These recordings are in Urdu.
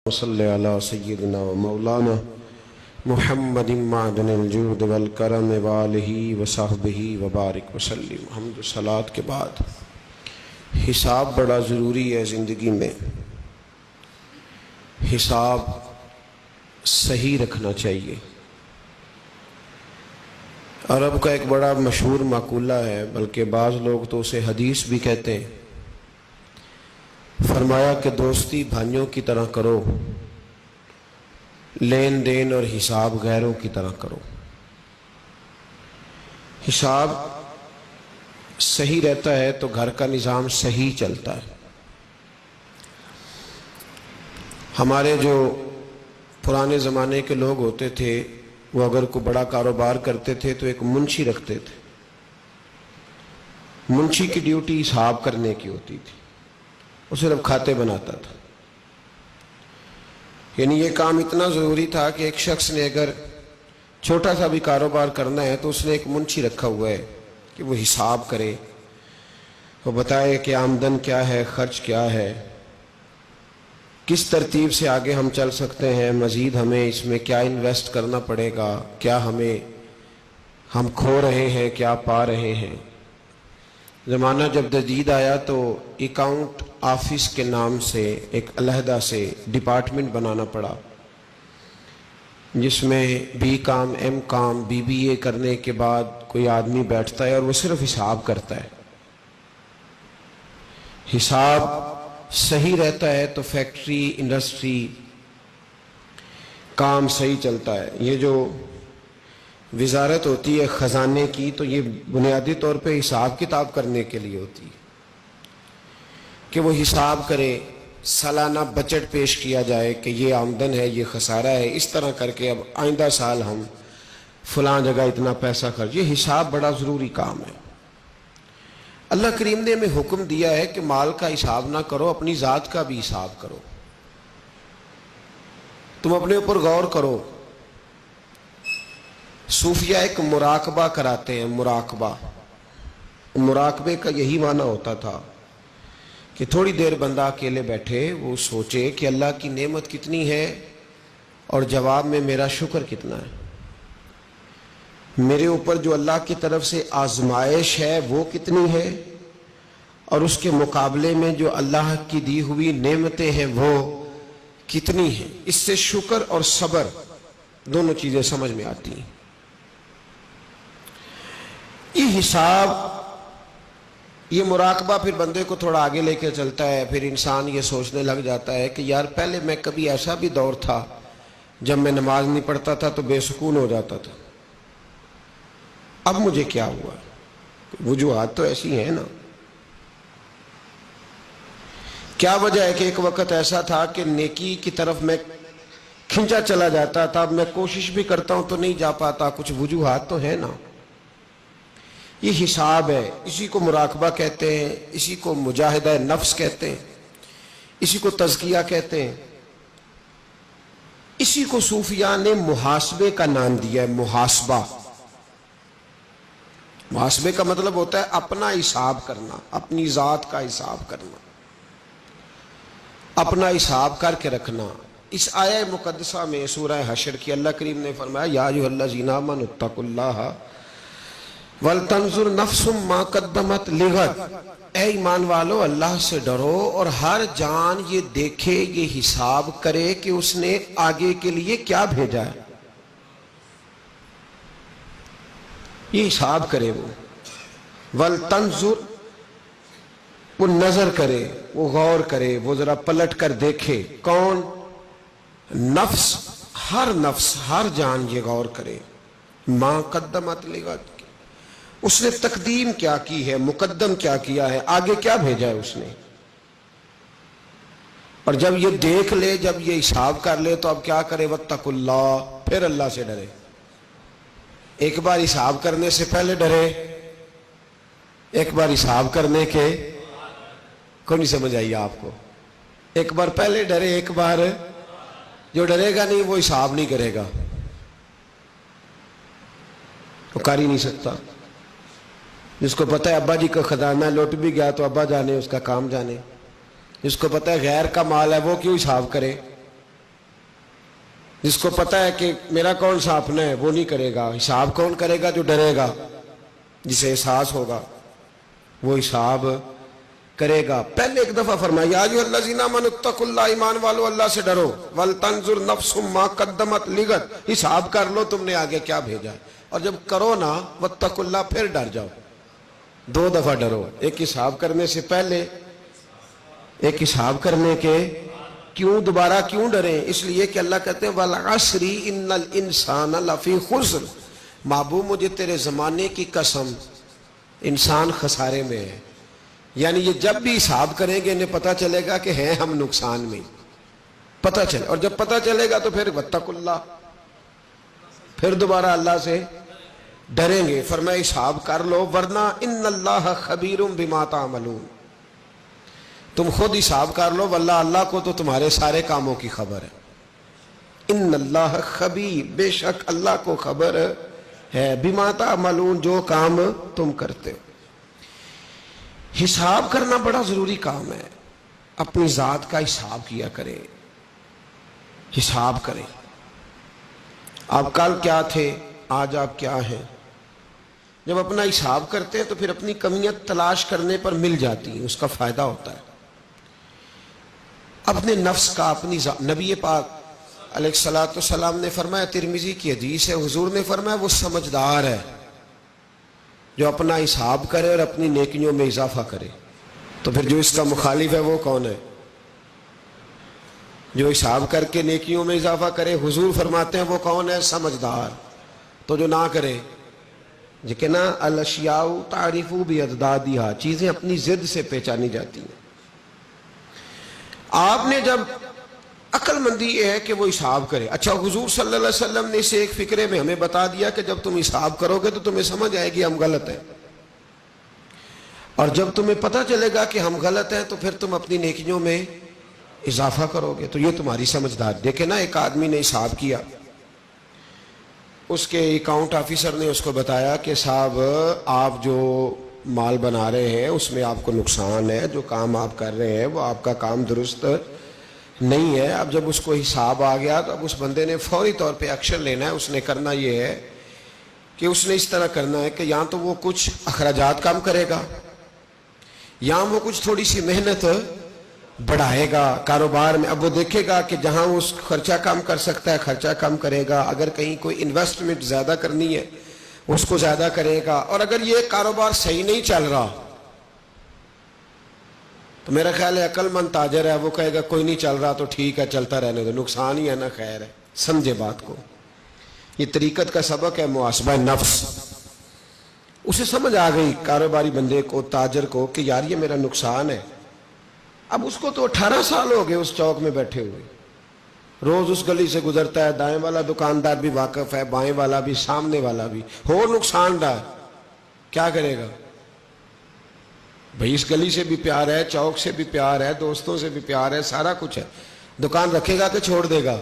صلی علی سیدنا و مولانا محمد معدن الجود والکرم وآلہ وصحبہ وبارک وسلم۔ حمد و صلاۃ کے بعد حساب بڑا ضروری ہے زندگی میں۔ حساب صحیح رکھنا چاہیے۔ عرب کا ایک بڑا مشہور مقولہ ہے، بلکہ بعض لوگ تو اسے حدیث بھی کہتے ہیں۔ فرمایا کہ دوستی بھائیوں کی طرح کرو، لین دین اور حساب غیروں کی طرح کرو۔ حساب صحیح رہتا ہے تو گھر کا نظام صحیح چلتا ہے۔ ہمارے جو پرانے زمانے کے لوگ ہوتے تھے، وہ اگر کوئی بڑا کاروبار کرتے تھے تو ایک منشی رکھتے تھے۔ منشی کی ڈیوٹی حساب کرنے کی ہوتی تھی، وہ صرف کھاتے بناتا تھا۔ یعنی یہ کام اتنا ضروری تھا کہ ایک شخص نے اگر چھوٹا سا بھی کاروبار کرنا ہے تو اس نے ایک منشی رکھا ہوا ہے کہ وہ حساب کرے، وہ بتائے کہ آمدن کیا ہے، خرچ کیا ہے، کس ترتیب سے آگے ہم چل سکتے ہیں، مزید ہمیں اس میں کیا انویسٹ کرنا پڑے گا، کیا ہم کھو رہے ہیں، کیا پا رہے ہیں۔ زمانہ جب جدید آیا تو اکاؤنٹ آفس کے نام سے ایک علیحدہ سے ڈپارٹمنٹ بنانا پڑا، جس میں B com, M com, B B A کرنے کے بعد کوئی آدمی بیٹھتا ہے اور وہ صرف حساب کرتا ہے۔ حساب صحیح رہتا ہے تو فیکٹری، انڈسٹری، کام صحیح چلتا ہے۔ یہ جو وزارت ہوتی ہے خزانے کی، تو یہ بنیادی طور پہ حساب کتاب کرنے کے لیے ہوتی ہے کہ وہ حساب کرے، سالانہ بجٹ پیش کیا جائے کہ یہ آمدن ہے، یہ خسارہ ہے، اس طرح کر کے اب آئندہ سال ہم فلاں جگہ اتنا پیسہ خرچ۔ یہ حساب بڑا ضروری کام ہے۔ اللہ کریم نے ہمیں حکم دیا ہے کہ مال کا حساب نہ کرو، اپنی ذات کا بھی حساب کرو۔ تم اپنے اوپر غور کرو۔ صوفیہ ایک مراقبہ کراتے ہیں، مراقبے کا یہی معنی ہوتا تھا کہ تھوڑی دیر بندہ اکیلے بیٹھے، وہ سوچے کہ اللہ کی نعمت کتنی ہے اور جواب میں میرا شکر کتنا ہے، میرے اوپر جو اللہ کی طرف سے آزمائش ہے وہ کتنی ہے، اور اس کے مقابلے میں جو اللہ کی دی ہوئی نعمتیں ہیں وہ کتنی ہیں۔ اس سے شکر اور صبر دونوں چیزیں سمجھ میں آتی ہیں۔ یہ حساب، یہ مراقبہ پھر بندے کو تھوڑا آگے لے کے چلتا ہے۔ پھر انسان یہ سوچنے لگ جاتا ہے کہ یار پہلے میں کبھی ایسا بھی دور تھا جب میں نماز نہیں پڑھتا تھا تو بے سکون ہو جاتا تھا، اب مجھے کیا ہوا؟ وجوہات تو ایسی ہیں نا۔ کیا وجہ ہے کہ ایک وقت ایسا تھا کہ نیکی کی طرف میں کھنچا چلا جاتا تھا، اب میں کوشش بھی کرتا ہوں تو نہیں جا پاتا، کچھ وجوہات تو ہیں نا۔ یہ حساب ہے، اسی کو مراقبہ کہتے ہیں، اسی کو مجاہدہ نفس کہتے ہیں، اسی کو تزکیہ کہتے ہیں، اسی کو صوفیاء نے محاسبے کا نام دیا ہے۔ محاسبہ، محاسبے کا مطلب ہوتا ہے اپنا حساب کرنا، اپنی ذات کا حساب کرنا، اپنا حساب کر کے رکھنا۔ اس آیہ مقدسہ میں سورہ حشر کی اللہ کریم نے فرمایا یا ایھا الذین آمنوا اتقوا اللہ وَلْتَنْظُرْ نَفْسٌ مَا قَدَّمَتْ لِغَدٍ۔ اے ایمان والو، اللہ سے ڈرو اور ہر جان یہ دیکھے، یہ حساب کرے کہ اس نے آگے کے لیے کیا بھیجا ہے۔ یہ حساب کرے، وہ وَلْتَنْظُرْ، وہ نظر کرے، وہ غور کرے، وہ ذرا پلٹ کر دیکھے۔ کون؟ نفس، ہر نفس، ہر جان یہ غور کرے۔ مَا قَدَّمَتْ لِغَدٍ، اس نے تقدیم کیا کی ہے، مقدم کیا کیا ہے، آگے کیا بھیجا ہے اس نے۔ اور جب یہ دیکھ لے، جب یہ حساب کر لے تو اب کیا کرے؟ وَاتَّقُوا اللَّهَ، پھر اللہ سے ڈرے۔ ایک بار حساب کرنے سے پہلے ڈرے، ایک بار حساب کرنے کے کوئی نہیں سمجھ آئی آپ کو؟ ایک بار پہلے ڈرے، ایک بار جو ڈرے گا نہیں وہ حساب نہیں کرے گا، وہ کر ہی نہیں سکتا۔ جس کو پتہ ہے ابا جی کا خزانہ لوٹ بھی گیا تو ابا جانے، اس کا کام جانے۔ جس کو پتہ ہے غیر کا مال ہے وہ کیوں حساب کرے؟ جس کو پتا ہے کہ میرا کون سا اپنا ہے وہ نہیں کرے گا. حساب کون کرے گا؟ جو ڈرے گا، جسے احساس ہوگا وہ حساب کرے گا. پہلے ایک دفعہ فرمایا یا ایھا الذین آمنوا اتقوا اللہ، ایمان والو اللہ سے ڈرو. ولتنظر نفس ما قدمت لغد، حساب کر لو تم نے آگے کیا بھیجا ہے. اور جب کرو نا واتقوا اللہ، پھر ڈر جاؤ. 2 دفعہ ڈرو، ایک حساب کرنے سے پہلے، ایک حساب کرنے کے. کیوں دوبارہ کیوں ڈریں؟ اس لیے کہ اللہ کہتے ہیں والعصر ان الانسان لفی خسر، محبوب مجھے تیرے زمانے کی قسم انسان خسارے میں ہے. یعنی یہ جب بھی حساب کریں گے انہیں پتہ چلے گا کہ ہیں ہم نقصان میں، پتہ چلے. اور جب پتہ چلے گا تو پھر واتقوا اللہ، پھر دوبارہ اللہ سے ڈریں گے. فرمایا حساب کر لو ورنہ ان اللہ خبیر بما تعملون، تم خود حساب کر لو واللہ اللہ کو تو تمہارے سارے کاموں کی خبر ہے. ان اللہ خبیر، بے شک اللہ کو خبر ہے، بما تعملون، جو کام تم کرتے ہو. حساب کرنا بڑا ضروری کام ہے. اپنی ذات کا حساب کیا کرے، حساب کریں. آپ کل کیا تھے، آج آپ کیا ہیں. جب اپنا حساب کرتے ہیں تو پھر اپنی کمیاں تلاش کرنے پر مل جاتی ہیں، اس کا فائدہ ہوتا ہے. اپنے نفس کا، اپنی نبی پاک علیہ الصلوۃ والسلام نے فرمایا، ترمذی کی حدیث ہے، حضور نے فرمایا وہ سمجھدار ہے جو اپنا حساب کرے اور اپنی نیکیوں میں اضافہ کرے. تو پھر جو اس کا مخالف ہے وہ کون ہے؟ جو حساب کر کے نیکیوں میں اضافہ کرے. حضور فرماتے ہیں وہ کون ہے؟ سمجھدار. تو جو نہ کرے، کہ نا الاشیاء تعریف باضدادہا، چیزیں اپنی ضد سے پہچانی جاتی ہیں. آپ نے جب عقل مندی یہ ہے کہ وہ حساب کرے. اچھا حضور صلی اللہ علیہ وسلم نے اسے ایک فقرے میں ہمیں بتا دیا کہ جب تم حساب کرو گے تو تمہیں سمجھ آئے گی ہم غلط ہیں، اور جب تمہیں پتہ چلے گا کہ ہم غلط ہیں تو پھر تم اپنی نیکیوں میں اضافہ کرو گے. تو یہ تمہاری سمجھدار. دیکھیں نا ایک آدمی نے حساب کیا، اس کے اکاؤنٹ آفیسر نے اس کو بتایا کہ صاحب آپ جو مال بنا رہے ہیں اس میں آپ کو نقصان ہے، جو کام آپ کر رہے ہیں وہ آپ کا کام درست نہیں ہے. اب جب اس کو حساب آ گیا تو اب اس بندے نے فوری طور پہ ایکشن لینا ہے. اس نے کرنا یہ ہے کہ اس نے اس طرح کرنا ہے کہ یا تو وہ کچھ اخراجات کم کرے گا یا وہ کچھ تھوڑی سی محنت بڑھائے گا کاروبار میں. اب وہ دیکھے گا کہ جہاں وہ خرچہ کم کر سکتا ہے خرچہ کم کرے گا، اگر کہیں کوئی انویسٹمنٹ زیادہ کرنی ہے اس کو زیادہ کرے گا. اور اگر یہ کاروبار صحیح نہیں چل رہا تو میرا خیال ہے عقل مند تاجر ہے وہ کہے گا کوئی نہیں چل رہا تو ٹھیک ہے چلتا رہنے دو، نقصان ہی ہے نا، خیر ہے. سمجھے بات کو. یہ طریقت کا سبق ہے محاسبہ نفس. اسے سمجھ آ گئی کاروباری بندے کو، تاجر کو، کہ یار یہ میرا نقصان ہے. اب اس کو تو 18 سال ہو گئے اس چوک میں بیٹھے ہوئے، روز اس گلی سے گزرتا ہے. دائیں والا دکاندار بھی واقف ہے، بائیں والا بھی، سامنے والا بھی، ہو نقصان دہ. کیا کرے گا بھئی؟ اس گلی سے بھی پیار ہے، چوک سے بھی پیار ہے، دوستوں سے بھی پیار ہے، سارا کچھ ہے. دکان رکھے گا کہ چھوڑ دے گا؟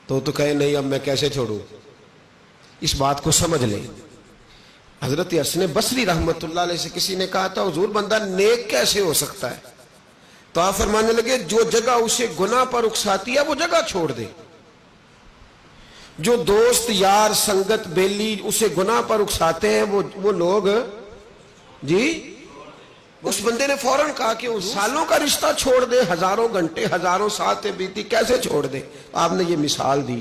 تو کہے نہیں اب میں کیسے چھوڑوں. اس بات کو سمجھ لیں. حضرت حسن بصری رحمت اللہ علیہ سے کسی نے کہا تھا حضور بندہ نیک کیسے ہو سکتا ہے؟ تو آپ فرمانے لگے جو جگہ اسے گناہ پر اکساتی ہے وہ جگہ چھوڑ دے. جو دوست یار سنگت بیلی اسے گناہ پر اکساتے ہیں وہ لوگ، جی اس بندے نے فوراً کہا کہ سالوں کا رشتہ چھوڑ دے، ہزاروں گھنٹے ہزاروں ساتیں بیتی، کیسے چھوڑ دے؟ آپ نے یہ مثال دی.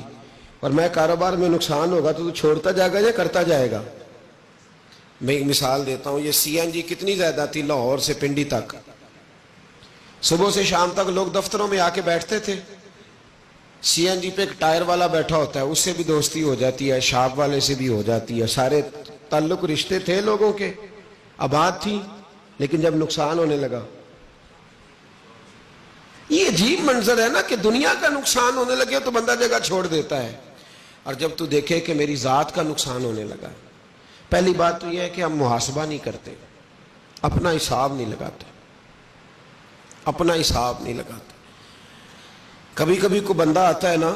اور میں کاروبار میں نقصان ہوگا تو چھوڑتا جائے گا یا کرتا جائے گا؟ میں ایک مثال دیتا ہوں. یہ سی این جی کتنی زیادہ تھی لاہور سے پنڈی تک. صبح سے شام تک لوگ دفتروں میں آ کے بیٹھتے تھے. سی این جی پہ ایک ٹائر والا بیٹھا ہوتا ہے، اس سے بھی دوستی ہو جاتی ہے، شاپ والے سے بھی ہو جاتی ہے، سارے تعلق رشتے تھے لوگوں کے، آباد تھی. لیکن جب نقصان ہونے لگا، یہ عجیب منظر ہے نا کہ دنیا کا نقصان ہونے لگے تو بندہ جگہ چھوڑ دیتا ہے. اور جب تو دیکھے کہ میری ذات کا نقصان ہونے لگا، پہلی بات تو یہ ہے کہ ہم محاسبہ نہیں کرتے، اپنا حساب نہیں لگاتے، اپنا حساب نہیں لگاتے. کبھی کبھی کو بندہ آتا ہے نا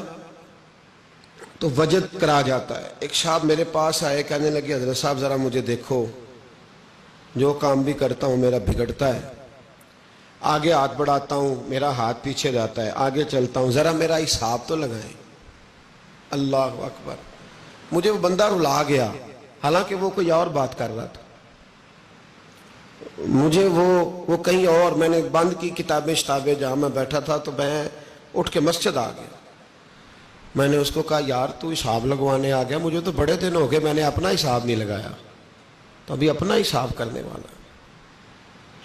تو وجد کرا جاتا ہے. ایک صاحب میرے پاس آئے، کہنے لگے حضرت صاحب ذرا مجھے دیکھو، جو کام بھی کرتا ہوں میرا بگڑتا ہے، آگے ہاتھ بڑھاتا ہوں میرا ہاتھ پیچھے جاتا ہے، آگے چلتا ہوں، ذرا میرا حساب تو لگائیں. اللہ اکبر. مجھے وہ بندہ رلا گیا، حالانکہ وہ کوئی اور بات کر رہا تھا. مجھے وہ کہیں اور، میں نے بند کی کتابیں شتابیں جہاں میں بیٹھا تھا، تو میں اٹھ کے مسجد آ گیا. میں نے اس کو کہا یار تو حساب لگوانے آ گیا، مجھے تو بڑے دن ہو گئے میں نے اپنا حساب نہیں لگایا، تو ابھی اپنا حساب کرنے والا.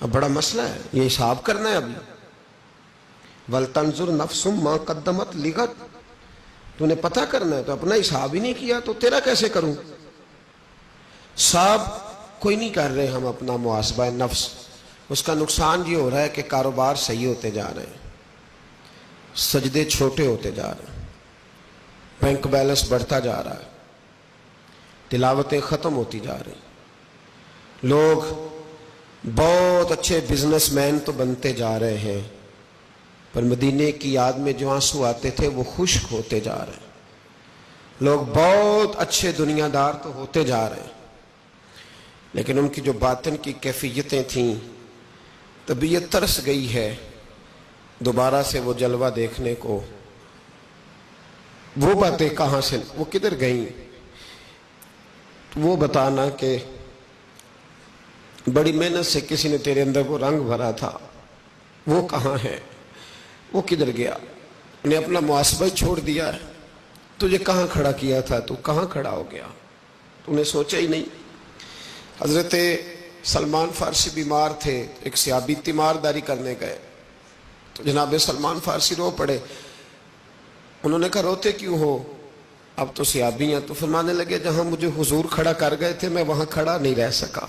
اب بڑا مسئلہ ہے، یہ حساب کرنا ہے ابھی. وَلْتَنْظُرْ نَفْسٌ مَا قَدَّمَتْ لِغَدٍ، تو نے پتہ کرنا ہے، تو اپنا حساب ہی نہیں کیا تو تیرا کیسے کروں؟ صاحب کوئی نہیں کر رہے ہم اپنا محاسبہ نفس. اس کا نقصان یہ ہو رہا ہے کہ کاروبار صحیح ہوتے جا رہے ہیں، سجدے چھوٹے ہوتے جا رہے ہیں، بینک بیلنس بڑھتا جا رہا ہے، تلاوتیں ختم ہوتی جا رہی ہیں، لوگ بہت اچھے بزنس مین تو بنتے جا رہے ہیں، پر مدینے کی یاد میں جو آنسو آتے تھے وہ خشک ہوتے جا رہے ہیں. لوگ بہت اچھے دنیا دار تو ہوتے جا رہے ہیں، لیکن ان کی جو باطن کی کیفیتیں تھیں، طبیعت ترس گئی ہے دوبارہ سے وہ جلوہ دیکھنے کو. وہ باتیں کہاں سے، وہ کدھر گئیں؟ وہ بتانا کہ بڑی محنت سے کسی نے تیرے اندر وہ رنگ بھرا تھا، وہ کہاں ہے، وہ کدھر گیا؟ نے اپنا محاسبہ چھوڑ دیا ہے. تجھے کہاں کھڑا کیا تھا، تو کہاں کھڑا ہو گیا؟ تو نے سوچا ہی نہیں. حضرت سلمان فارسی بیمار تھے، ایک صحابی تیمارداری کرنے گئے تو جناب سلمان فارسی رو پڑے. انہوں نے کہا روتے کیوں ہو؟ اب تو صحابی ہیں. تو فرمانے لگے جہاں مجھے حضور کھڑا کر گئے تھے میں وہاں کھڑا نہیں رہ سکا،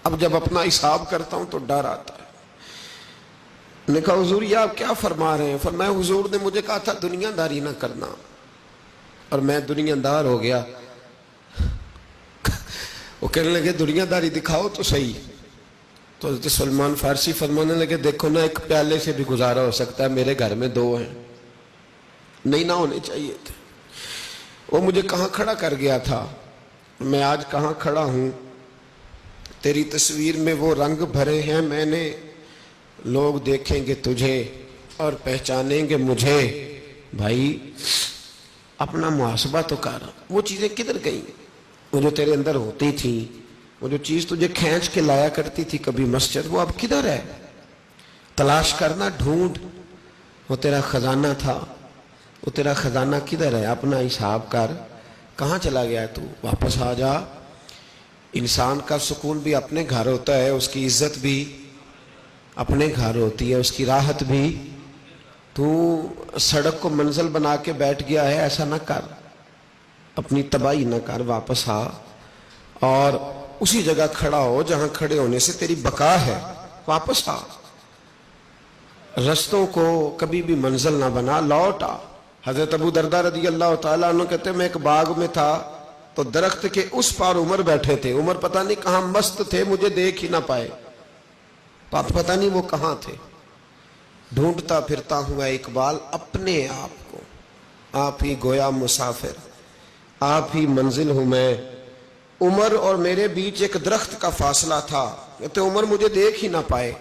اب جب اپنا حساب کرتا ہوں تو ڈر آتا ہے. نے کہا حضور یہ آپ کیا فرما رہے ہیں؟ فرمایا حضور نے مجھے کہا تھا دنیا داری نہ کرنا، اور میں دنیا دار ہو گیا. وہ کہنے لگے دنیا داری دکھاؤ تو صحیح. تو حضرت سلمان فارسی فرمانے لگے دیکھو نا، ایک پیالے سے بھی گزارا ہو سکتا ہے، میرے گھر میں 2 ہیں، نہیں نہ ہونے چاہیے تھے. وہ مجھے کہاں کھڑا کر گیا تھا، میں آج کہاں کھڑا ہوں. تیری تصویر میں وہ رنگ بھرے ہیں میں نے، لوگ دیکھیں گے تجھے اور پہچانیں گے مجھے. بھائی اپنا محاسبہ تو کر، وہ چیزیں کدھر گئیں؟ وہ جو تیرے اندر ہوتی تھی، وہ جو چیز تجھے کھینچ کے لایا کرتی تھی کبھی مسجد، وہ اب کدھر ہے؟ تلاش کرنا، ڈھونڈ. وہ تیرا خزانہ تھا، وہ تیرا خزانہ کدھر ہے؟ اپنا حساب کر، کہاں چلا گیا تو؟ واپس آ جا. انسان کا سکون بھی اپنے گھر ہوتا ہے، اس کی عزت بھی اپنے گھر ہوتی ہے، اس کی راحت بھی. تو سڑک کو منزل بنا کے بیٹھ گیا ہے، ایسا نہ کر، اپنی تباہی نہ کر. واپس آ اور اسی جگہ کھڑا ہو جہاں کھڑے ہونے سے تیری بقا ہے. واپس آ، رستوں کو کبھی بھی منزل نہ بنا، لوٹ آ. حضرت ابو درداء رضی اللہ تعالیٰ عنہ کہتے ہیں میں ایک باغ میں تھا تو درخت کے اس پار عمر بیٹھے تھے. عمر پتہ نہیں کہاں مست تھے، مجھے دیکھ ہی نہ پائے، پتہ نہیں وہ کہاں تھے. ڈھونڈتا پھرتا ہوں اے اقبال اپنے آپ کو، آپ ہی گویا مسافر، آپ ہی منزل ہوں میں. عمر اور میرے بیچ ایک درخت کا فاصلہ تھا، کہتے عمر مجھے دیکھ ہی نہ پائے.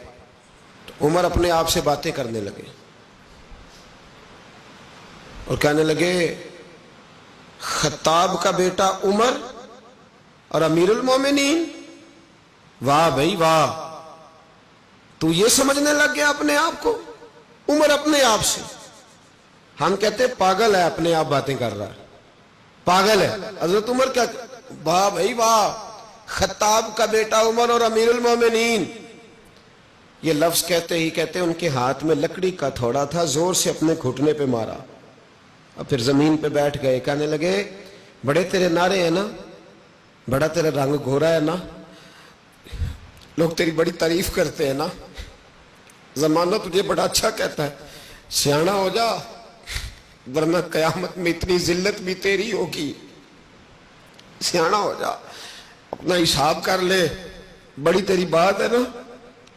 تو عمر اپنے آپ سے باتیں کرنے لگے اور کہنے لگے خطاب کا بیٹا عمر اور امیر المومنین، واہ بھائی واہ، تو یہ سمجھنے لگ گیا اپنے آپ کو. عمر اپنے آپ سے، ہم کہتے پاگل ہے، اپنے آپ باتیں کر رہا ہے، پاگل ہے. حضرت عمر کیا، واہ بھائی واہ، خطاب کا بیٹا عمر اور امیر المومنین. یہ لفظ کہتے ہی کہتے ان کے ہاتھ میں لکڑی کا تھوڑا تھا، زور سے اپنے گھٹنے پہ مارا اور پھر زمین پہ بیٹھ گئے. کہنے لگے بڑے تیرے نعرے ہیں نا، بڑا تیرا رنگ گھورا ہے نا، لوگ تیری بڑی تعریف کرتے ہیں نا، زمانہ تجھے بڑا اچھا کہتا ہے. سیاںا ہو جا ورنہ قیامت میں اتنی ذلت بھی تیری ہوگی. سیاںا ہو جا، اپنا حساب کر لے، بڑی تیری بات ہے نا،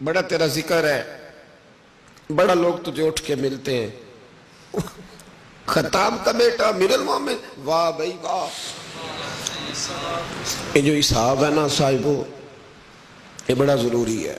بڑا تیرا ذکر ہے، بڑا لوگ تجھے اٹھ کے ملتے ہیں. خطاب کا بیٹا امیر المومن، واہ بھائی واہ. یہ جو حساب ہے نا صاحبو، یہ بڑا ضروری ہے.